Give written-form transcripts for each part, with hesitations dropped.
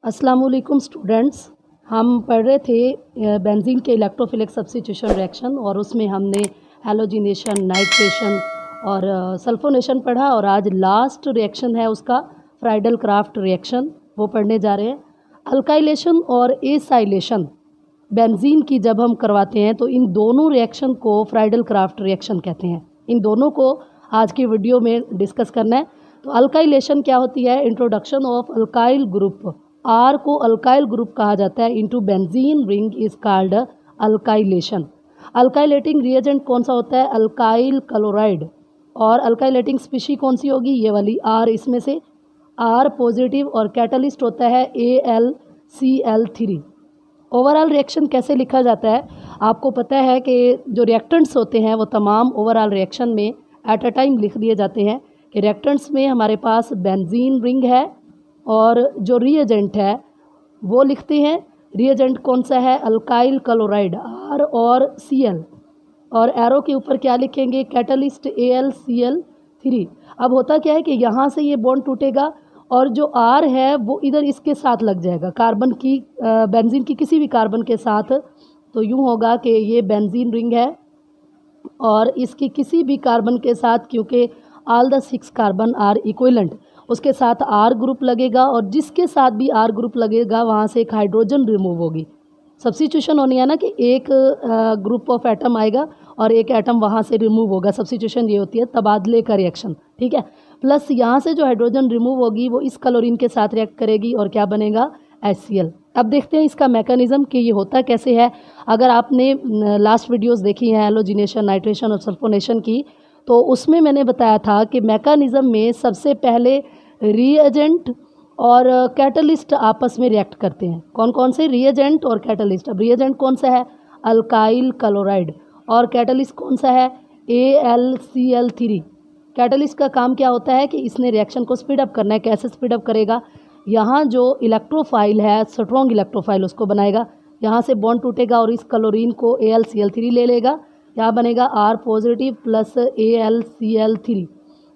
अस्सलाम वालेकुम स्टूडेंट्स। हम पढ़ रहे थे बेंजीन के इलेक्ट्रोफिलिक सब्स्टिट्यूशन रिएक्शन और उसमें हमने हैलोजिनेशन, नाइट्रेशन और सल्फोनेशन पढ़ा और आज लास्ट रिएक्शन है उसका फ्राइडल क्राफ्ट रिएक्शन, वो पढ़ने जा रहे हैं। अल्काइलेशन और एसाइलेशन बेंजीन की जब हम करवाते हैं तो इन दोनों रिएक्शन को फ्राइडल क्राफ्ट रिएक्शन कहते हैं। इन दोनों को आज की वीडियो में डिस्कस करना है। तो अल्काइलेशन क्या होती है? Introduction of alkyl group, R को अल्काइल ग्रुप कहा जाता है, into benzene ring is called alkylation. Alkylating reagent कौन सा होता है? Alkyl chloride. और अल्काइलेटिंग स्पीशी कौन सी होगी? ये वाली आर, इसमें से आर पॉजिटिव। और कैटलिस्ट होता है AlCl3। ओवरऑल रिएक्शन कैसे लिखा जाता है? आपको पता है कि जो रिएक्टेंट्स होते हैं वो तमाम ओवरऑल रिएक्शन में एट अ टाइम लिख दिए जाते हैं कि रिएक्टेंट्स में हमारे पास बेंजीन रिंग है और जो रिएजेंट है वो लिखते हैं। रिएजेंट कौन सा है? अल्काइल क्लोराइड आर और Cl, और एरो के ऊपर क्या लिखेंगे? Catalyst AlCl3। अब होता क्या है कि यहाँ से ये बॉन्ड टूटेगा और जो आर है वो इधर इसके साथ लग जाएगा, कार्बन की बेंजीन की किसी भी कार्बन के साथ। तो यूँ होगा कि ये बेंजीन रिंग है और इसकी किसी भी कार्बन के साथ, क्योंकि all the 6 carbon are equivalent, उसके साथ आर ग्रुप लगेगा और जिसके साथ भी आर ग्रुप लगेगा वहाँ से एक हाइड्रोजन रिमूव होगी। सब्स्टिट्यूशन होनी है ना कि एक ग्रुप ऑफ एटम आएगा और एक एटम वहाँ से रिमूव होगा। सब्स्टिट्यूशन ये होती है तबादले का रिएक्शन, ठीक है। प्लस यहाँ से जो हाइड्रोजन रिमूव होगी वो इस क्लोरीन के साथ रिएक्ट करेगी और क्या बनेगा? HCl। अब देखते हैं इसका मैकेनिज्म कि ये होता कैसे है। अगर आपने लास्ट वीडियोस देखी हैं हैलोजिनेशन, नाइट्रेशन और सल्फोनेशन की, तो उसमें मैंने बताया था कि मैकेनिज्म में सबसे पहले रिएजेंट और कैटलिस्ट आपस में रिएक्ट करते हैं। कौन कौन से? रिएजेंट और कैटलिस्ट। अब रिएजेंट कौन सा है? Alkyl chloride. और कैटलिस्ट कौन सा है? AlCl3। कैटलिस्ट का काम क्या होता है कि इसने रिएक्शन को स्पीड अप करना है। कैसे स्पीड अप करेगा? यहाँ जो इलेक्ट्रोफाइल है, स्ट्रॉन्ग इलेक्ट्रोफाइल, उसको बनाएगा। यहाँ से बॉन्ड टूटेगा और इस क्लोरीन को AlCl3 ले लेगा। यहाँ बनेगा R पॉजिटिव प्लस AlCl3।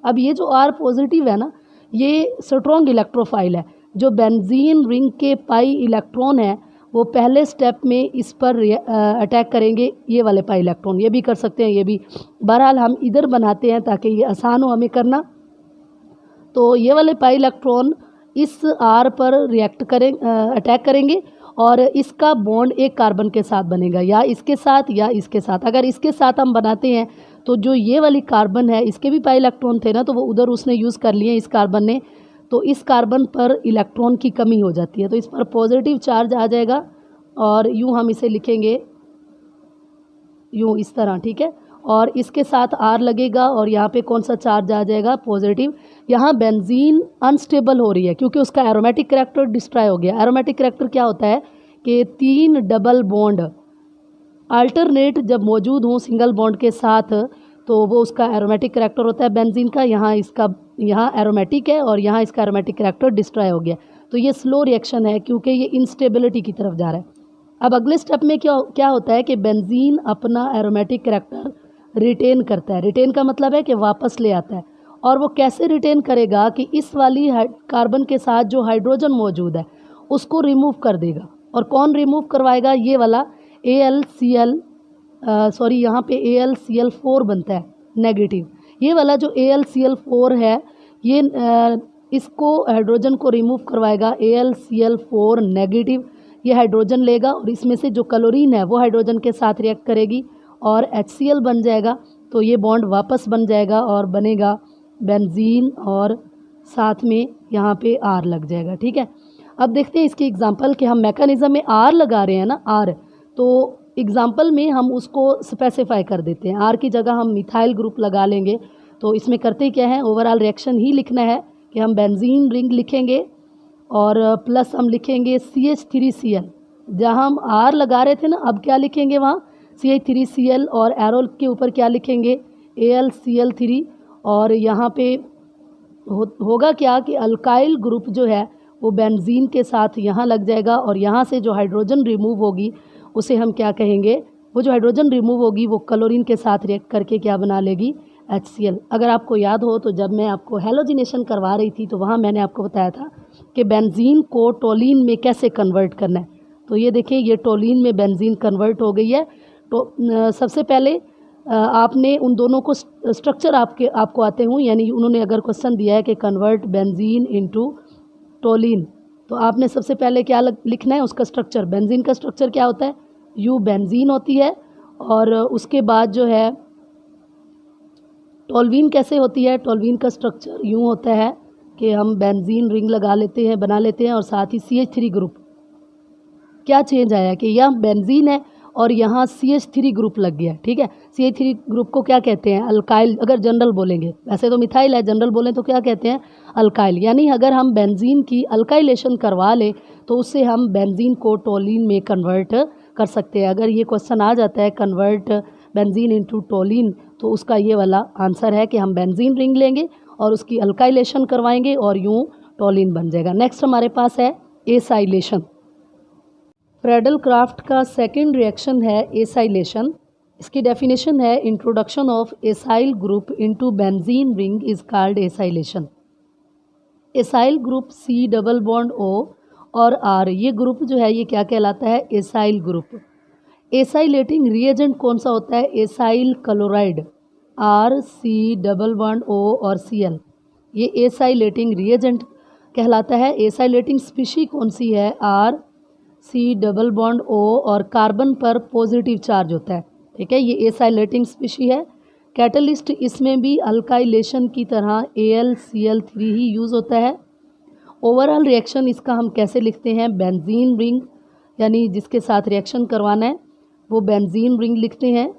अब ये जो R पॉजिटिव है ना, ये स्ट्रॉन्ग इलेक्ट्रोफाइल है। जो बेंजीन रिंग के पाई इलेक्ट्रॉन है वो पहले स्टेप में इस पर अटैक करेंगे, ये वाले पाई इलेक्ट्रॉन। ये भी कर सकते हैं, ये भी। बहरहाल हम इधर बनाते हैं ताकि ये आसान हो हमें करना। तो ये वाले पाई इलेक्ट्रॉन इस आर पर रिएक्ट अटैक करेंगे और इसका बॉन्ड एक कार्बन के साथ बनेगा, या इसके साथ या इसके साथ। अगर इसके साथ हम बनाते हैं तो जो ये वाली कार्बन है, इसके भी पाई इलेक्ट्रॉन थे ना, तो वो उधर उसने यूज़ कर लिए इस कार्बन ने, तो इस कार्बन पर इलेक्ट्रॉन की कमी हो जाती है, तो इस पर पॉजिटिव चार्ज आ जाएगा और यूँ हम इसे लिखेंगे यूँ, इस तरह, ठीक है। और इसके साथ आर लगेगा और यहाँ पे कौन सा चार्ज आ जाएगा? पॉजिटिव। यहाँ बेंजीन अनस्टेबल हो रही है क्योंकि उसका एरोमेटिक करैक्टर डिस्ट्रॉय हो गया। एरोमेटिक करैक्टर क्या होता है कि 3 डबल बॉन्ड अल्टरनेट जब मौजूद हों सिंगल बॉन्ड के साथ, तो वो उसका एरोमेटिक करैक्टर होता है बेंजीन का। यहाँ एरोमेटिक है और यहाँ इसका एरोमेटिक करैक्टर डिस्ट्रॉय हो गया, तो ये स्लो रिएक्शन है क्योंकि ये इंस्टेबिलिटी की तरफ जा रहा है। अब अगले स्टेप में क्या होता है कि बेंजीन अपना एरोमेटिक करैक्टर रिटेन करता है। रिटेन का मतलब है कि वापस ले आता है। और वो कैसे रिटेन करेगा कि इस वाली कार्बन के साथ जो हाइड्रोजन मौजूद है उसको रिमूव कर देगा। और कौन रिमूव करवाएगा? ये वाला यहाँ पे AlCl4 बनता है नेगेटिव। ये वाला जो AlCl4 है ये इसको हाइड्रोजन को रिमूव करवाएगा। AlCl4 नेगेटिव ये हाइड्रोजन लेगा और इसमें से जो क्लोरीन है वो हाइड्रोजन के साथ रिएक्ट करेगी और HCl बन जाएगा। तो ये बॉन्ड वापस बन जाएगा और बनेगा बेंजीन और साथ में यहाँ पे R लग जाएगा, ठीक है। अब देखते हैं इसकी एग्जांपल कि हम मैकेनिज्म में R लगा रहे हैं ना, R, तो एग्जांपल में हम उसको स्पेसिफाई कर देते हैं। R की जगह हम मिथाइल ग्रुप लगा लेंगे। तो इसमें करते क्या है, ओवरऑल रिएक्शन ही लिखना है कि हम बेंजीन रिंग लिखेंगे और प्लस हम लिखेंगे CH3Cl। जहाँ हम R लगा रहे थे ना, अब क्या लिखेंगे वहाँ? CH3Cl और एरो के ऊपर क्या लिखेंगे? AlCl3। और यहाँ पे होगा क्या कि अल्काइल ग्रुप जो है वो बेंजीन के साथ यहाँ लग जाएगा और यहाँ से जो हाइड्रोजन रिमूव होगी उसे हम क्या कहेंगे? वो जो हाइड्रोजन रिमूव होगी वो क्लोरीन के साथ रिएक्ट करके क्या बना लेगी? HCl। अगर आपको याद हो तो जब मैं आपको हैलोजिनेशन करवा रही थी तो वहाँ मैंने आपको बताया था कि बेंजीन को टोलीन में कैसे कन्वर्ट करना है। तो ये देखिए, ये टोलीन में बेंजीन कन्वर्ट हो गई है। तो सबसे पहले आपने उन दोनों को स्ट्रक्चर आपको आते हों, यानी उन्होंने अगर क्वेश्चन दिया है कि कन्वर्ट बेंजीन इनटू टोलीन, तो आपने सबसे पहले क्या लिखना है, उसका स्ट्रक्चर। बेंजीन का स्ट्रक्चर क्या होता है, यू बेंजीन होती है, और उसके बाद जो है टोल्यूइन कैसे होती है। टोल्यूइन का स्ट्रक्चर यूँ होता है कि हम बेंजीन रिंग लगा लेते हैं, बना लेते हैं, और साथ ही CH3 ग्रुप। क्या चेंज आया कि यह बेंजीन है और यहाँ CH3 ग्रुप लग गया, ठीक है। CH3 ग्रुप को क्या कहते हैं, अल्काइल। अगर जनरल बोलेंगे, वैसे तो मिथाइल है, जनरल बोलें तो क्या कहते हैं, अल्काइल। यानी अगर हम बेंजीन की अल्काइलेशन करवा लें तो उससे हम बेंजीन को टोलीन में कन्वर्ट कर सकते हैं। अगर ये क्वेश्चन आ जाता है कन्वर्ट बेंजीन इनटू टोलीन, तो उसका ये वाला आंसर है कि हम बेंजीन रिंग लेंगे और उसकी अल्काइलेशन करवाएंगे और यूँ टोलीन बन जाएगा। नेक्स्ट हमारे पास है एसाइलेशन। फ्रेडल क्राफ्ट का सेकंड रिएक्शन है एसाइलेशन। इसकी डेफिनेशन है, introduction of acyl group into benzene ring is called acylation. Acyl group C double bond O और R, ये ग्रुप जो है ये क्या कहलाता है, एसाइल ग्रुप। एसाइलेटिंग रिएजेंट कौन सा होता है, acyl chloride RC double bond O और Cl, ये एसाइलेटिंग रिएजेंट कहलाता है। एसाइलेटिंग स्पीशी कौन सी है, RC डबल बॉन्ड O और कार्बन पर पॉजिटिव चार्ज होता है, ठीक है, ये एसाइलेटिंग स्पीशी है। कैटलिस्ट इसमें भी अल्काइलेशन की तरह AlCl3 ही यूज़ होता है। ओवरऑल रिएक्शन इसका हम कैसे लिखते हैं, बेंजीन रिंग, यानी जिसके साथ रिएक्शन करवाना है वो बेंजीन रिंग लिखते हैं,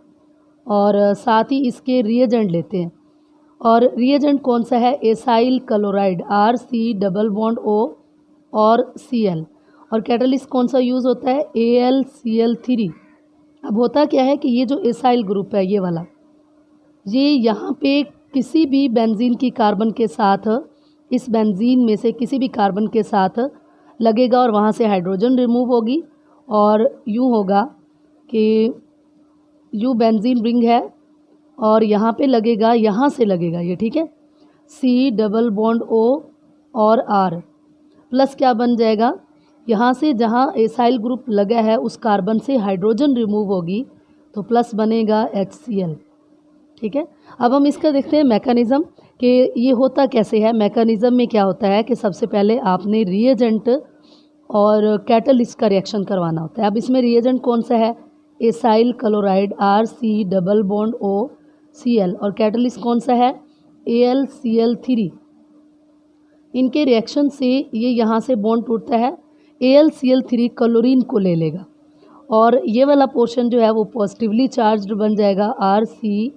और साथ ही इसके रिएजेंट लेते हैं। और रिएजेंट कौन सा है, acyl chloride RC double bond O और Cl, और कैटलिस्ट कौन सा यूज़ होता है, AlCl3। अब होता क्या है कि ये जो एसाइल ग्रुप है ये वाला, ये यहाँ पे किसी भी बेंजीन की कार्बन के साथ, इस बेंजीन में से किसी भी कार्बन के साथ लगेगा और वहाँ से हाइड्रोजन रिमूव होगी, और यूँ होगा कि यू बेंजीन रिंग है और यहाँ पे लगेगा, यहाँ से लगेगा ये, ठीक है, C डबल बॉन्ड O और R प्लस क्या बन जाएगा, यहाँ से जहाँ एसाइल ग्रुप लगा है उस कार्बन से हाइड्रोजन रिमूव होगी तो प्लस बनेगा HCl, ठीक है। अब हम इसका देखते हैं मैकेनिज़्म कि ये होता कैसे है। मैकेनिज़्म में क्या होता है कि सबसे पहले आपने रिएजेंट और कैटलिस्ट का रिएक्शन करवाना होता है। अब इसमें रिएजेंट कौन सा है, acyl chloride RC double bond O Cl, और कैटलिस्ट कौन सा है, AlCl3। इनके रिएक्शन से ये यहाँ से बॉन्ड टूटता है, AlCl3 क्लोरीन को ले लेगा और ये वाला पोर्शन जो है वो पॉजिटिवली चार्ज्ड बन जाएगा, RC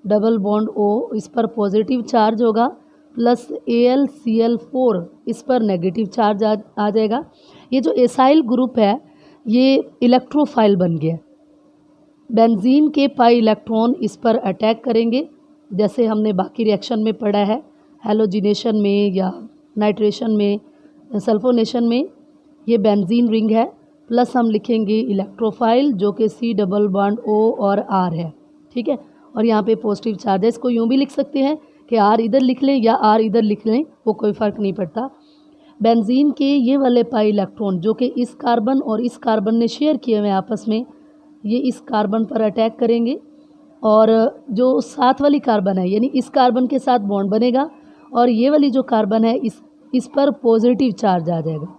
डबल बॉन्ड O इस पर पॉजिटिव चार्ज होगा, प्लस AlCl4 इस पर नेगेटिव चार्ज आ जाएगा। ये जो एसाइल ग्रुप है ये इलेक्ट्रोफाइल बन गया। बेंजीन के पाई इलेक्ट्रॉन इस पर अटैक करेंगे, जैसे हमने बाकी रिएक्शन में पढ़ा है, हैलोजिनेशन में या नाइट्रेशन में, सल्फोनेशन में। ये बेंजीन रिंग है, प्लस हम लिखेंगे इलेक्ट्रोफाइल जो कि C डबल बॉन्ड O और R है, ठीक है, और यहाँ पे पॉजिटिव चार्ज है। इसको यूँ भी लिख सकते हैं कि R इधर लिख लें या R इधर लिख लें, वो कोई फ़र्क नहीं पड़ता। बेंजीन के ये वाले पाई इलेक्ट्रॉन जो कि इस कार्बन और इस कार्बन ने शेयर किए हुए आपस में, ये इस कार्बन पर अटैक करेंगे और जो साथ वाली कार्बन है यानी इस कार्बन के साथ बॉन्ड बनेगा और ये वाली जो कार्बन है इस पर पॉजिटिव चार्ज आ जाएगा,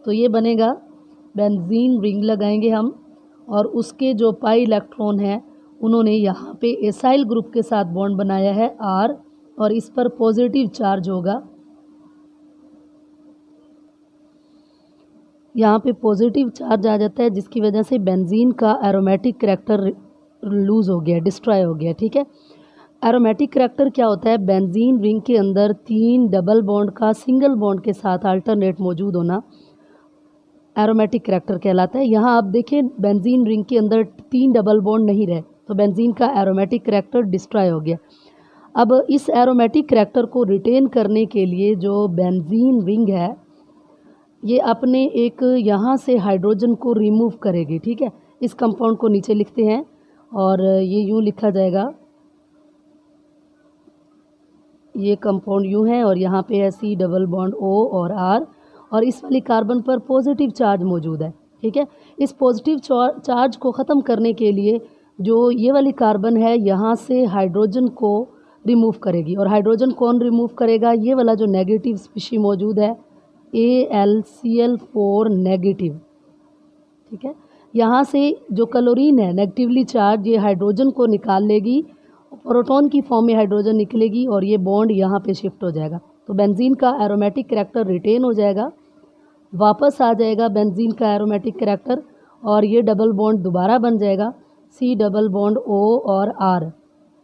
तो ये बनेगा बेंजीन रिंग लगाएंगे हम। और उसके जो पाई इलेक्ट्रॉन है उन्होंने यहाँ पे एसाइल ग्रुप के साथ बॉन्ड बनाया है R, और इस पर पॉजिटिव चार्ज होगा, यहाँ पे पॉजिटिव चार्ज आ जाता है, जिसकी वजह से बेंजीन का एरोमेटिक करैक्टर लूज़ हो गया, डिस्ट्रॉय हो गया, ठीक है। एरोमेटिक करैक्टर क्या होता है, बेंजीन रिंग के अंदर 3 डबल बॉन्ड का सिंगल बॉन्ड के साथ अल्टरनेट मौजूद होना एरोमेटिक करैक्टर कहलाता है। यहाँ आप देखें बेंजीन रिंग के अंदर 3 डबल बॉन्ड नहीं रहे, तो बेंजीन का एरोमेटिक करैक्टर डिस्ट्रॉय हो गया। अब इस एरोमेटिक करैक्टर को रिटेन करने के लिए जो बेंजीन रिंग है ये अपने एक यहाँ से हाइड्रोजन को रिमूव करेगी, ठीक है। इस कंपाउंड को नीचे लिखते हैं और ये यूँ लिखा जाएगा, ये कंपाउंड यूँ है और यहाँ पे है C डबल बॉन्ड O और R, और इस वाली कार्बन पर पॉजिटिव चार्ज मौजूद है। ठीक है, इस पॉजिटिव चार्ज को ख़त्म करने के लिए जो ये वाली कार्बन है यहाँ से हाइड्रोजन को रिमूव करेगी। और हाइड्रोजन कौन रिमूव करेगा? ये वाला जो नेगेटिव स्पीशी मौजूद है AlCl4 नेगेटिव। ठीक है, यहाँ से जो क्लोरीन है नेगेटिवली चार्ज, ये हाइड्रोजन को निकाल लेगी, प्रोटॉन की फॉर्म में हाइड्रोजन निकलेगी और ये बॉन्ड यहाँ पे शिफ्ट हो जाएगा। तो बेंजीन का एरोमेटिक कैरेक्टर रिटेन हो जाएगा, वापस आ जाएगा बेंजीन का एरोमेटिक कैरेक्टर, और ये डबल बॉन्ड दोबारा बन जाएगा C डबल बॉन्ड O और R।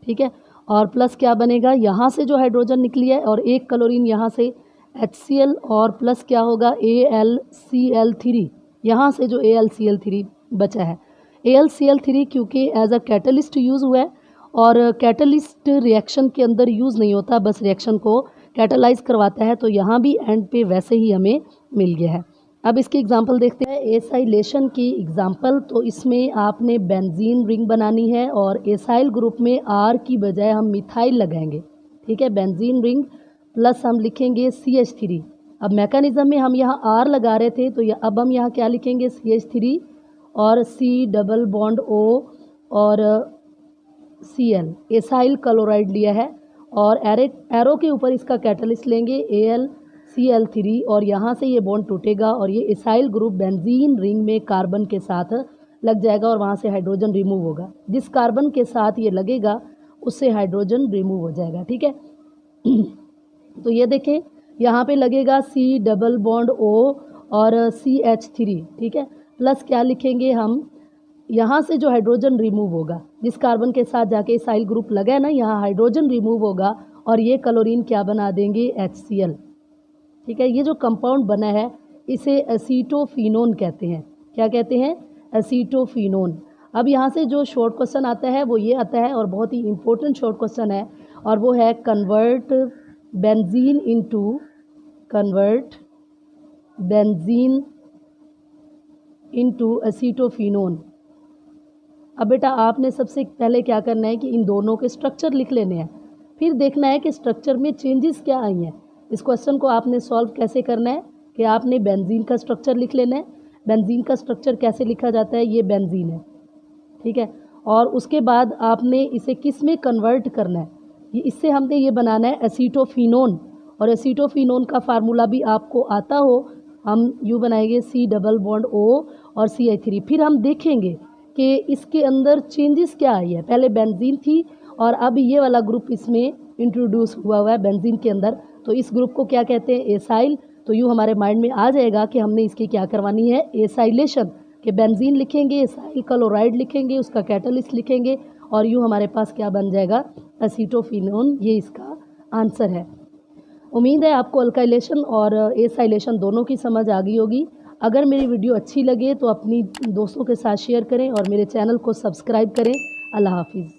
ठीक है, और प्लस क्या बनेगा? यहाँ से जो हाइड्रोजन निकली है और एक क्लोरीन यहाँ से HCl, और प्लस क्या होगा? AlCl3। यहाँ से जो AlCl3 बचा है, AlCl3 क्योंकि एज अ कैटलिस्ट यूज़ हुआ है, और कैटलिस्ट रिएक्शन के अंदर यूज़ नहीं होता, बस रिएक्शन को कैटलाइज करवाता है, तो यहाँ भी एंड पे वैसे ही हमें मिल गया है। अब इसकी एग्जांपल देखते हैं, एसाइलेशन की एग्जांपल। तो इसमें आपने बेंजीन रिंग बनानी है और एसाइल ग्रुप में R की बजाय हम मिथाइल लगाएंगे। ठीक है, बेंजीन रिंग प्लस हम लिखेंगे CH3। अब मैकेनिज्म में हम यहाँ R लगा रहे थे, तो अब हम यहाँ क्या लिखेंगे? CH3 और C डबल बॉन्ड O और Cl, एसाइल क्लोराइड लिया है, और एरो के ऊपर इसका कैटलिस्ट लेंगे AlCl3, और यहाँ से ये बॉन्ड टूटेगा और ये एसाइल ग्रुप बेंजीन रिंग में कार्बन के साथ लग जाएगा और वहाँ से हाइड्रोजन रिमूव होगा। जिस कार्बन के साथ ये लगेगा उससे हाइड्रोजन रिमूव हो जाएगा। ठीक है, तो ये देखें यहाँ पे लगेगा C डबल बॉन्ड O और CH3। ठीक है, प्लस क्या लिखेंगे हम? यहाँ से जो हाइड्रोजन रिमूव होगा, जिस कार्बन के साथ जाके एसाइल ग्रुप लगा है ना, यहाँ हाइड्रोजन रिमूव होगा और ये क्लोरीन क्या बना देंगे? HCl। ठीक है, ये जो कंपाउंड बना है इसे एसीटोफिनोन कहते हैं। क्या कहते हैं? एसीटोफिनोन। अब यहाँ से जो शॉर्ट क्वेश्चन आता है वो ये आता है, और बहुत ही इंपॉर्टेंट शॉर्ट क्वेश्चन है, और वो है कन्वर्ट बेंजीन इनटू एसीटोफिनोन। अब बेटा आपने सबसे पहले क्या करना है कि इन दोनों के स्ट्रक्चर लिख लेने हैं, फिर देखना है कि स्ट्रक्चर में चेंजेस क्या आई हैं। इस क्वेश्चन को आपने सॉल्व कैसे करना है कि आपने बेंजीन का स्ट्रक्चर लिख लेना है। बेंजीन का स्ट्रक्चर कैसे लिखा जाता है? ये बेंजीन है। ठीक है, और उसके बाद आपने इसे किस में कन्वर्ट करना है? इससे हमने ये बनाना है एसीटोफिनोन, और एसीटोफिनोन का फार्मूला भी आपको आता हो, हम यूँ बनाएंगे C डबल बॉन्ड O और CH3। फिर हम देखेंगे कि इसके अंदर चेंजेस क्या आई है। पहले बेंजीन थी और अब ये वाला ग्रुप इसमें इंट्रोड्यूस हुआ है बेंजीन के अंदर, तो इस ग्रुप को क्या कहते हैं? एसाइल। तो यूँ हमारे माइंड में आ जाएगा कि हमने इसकी क्या करवानी है? एसाइलेशन। कि बेंजीन लिखेंगे, एसाइल क्लोराइड लिखेंगे, उसका कैटलिस्ट लिखेंगे, और यूँ हमारे पास क्या बन जाएगा? एसीटोफिनोन। ये इसका आंसर है। उम्मीद है आपको अल्काइलेशन और एसाइलेशन दोनों की समझ आ गई होगी। अगर मेरी वीडियो अच्छी लगे तो अपनी दोस्तों के साथ शेयर करें और मेरे चैनल को सब्सक्राइब करें। अल्लाह हाफिज़।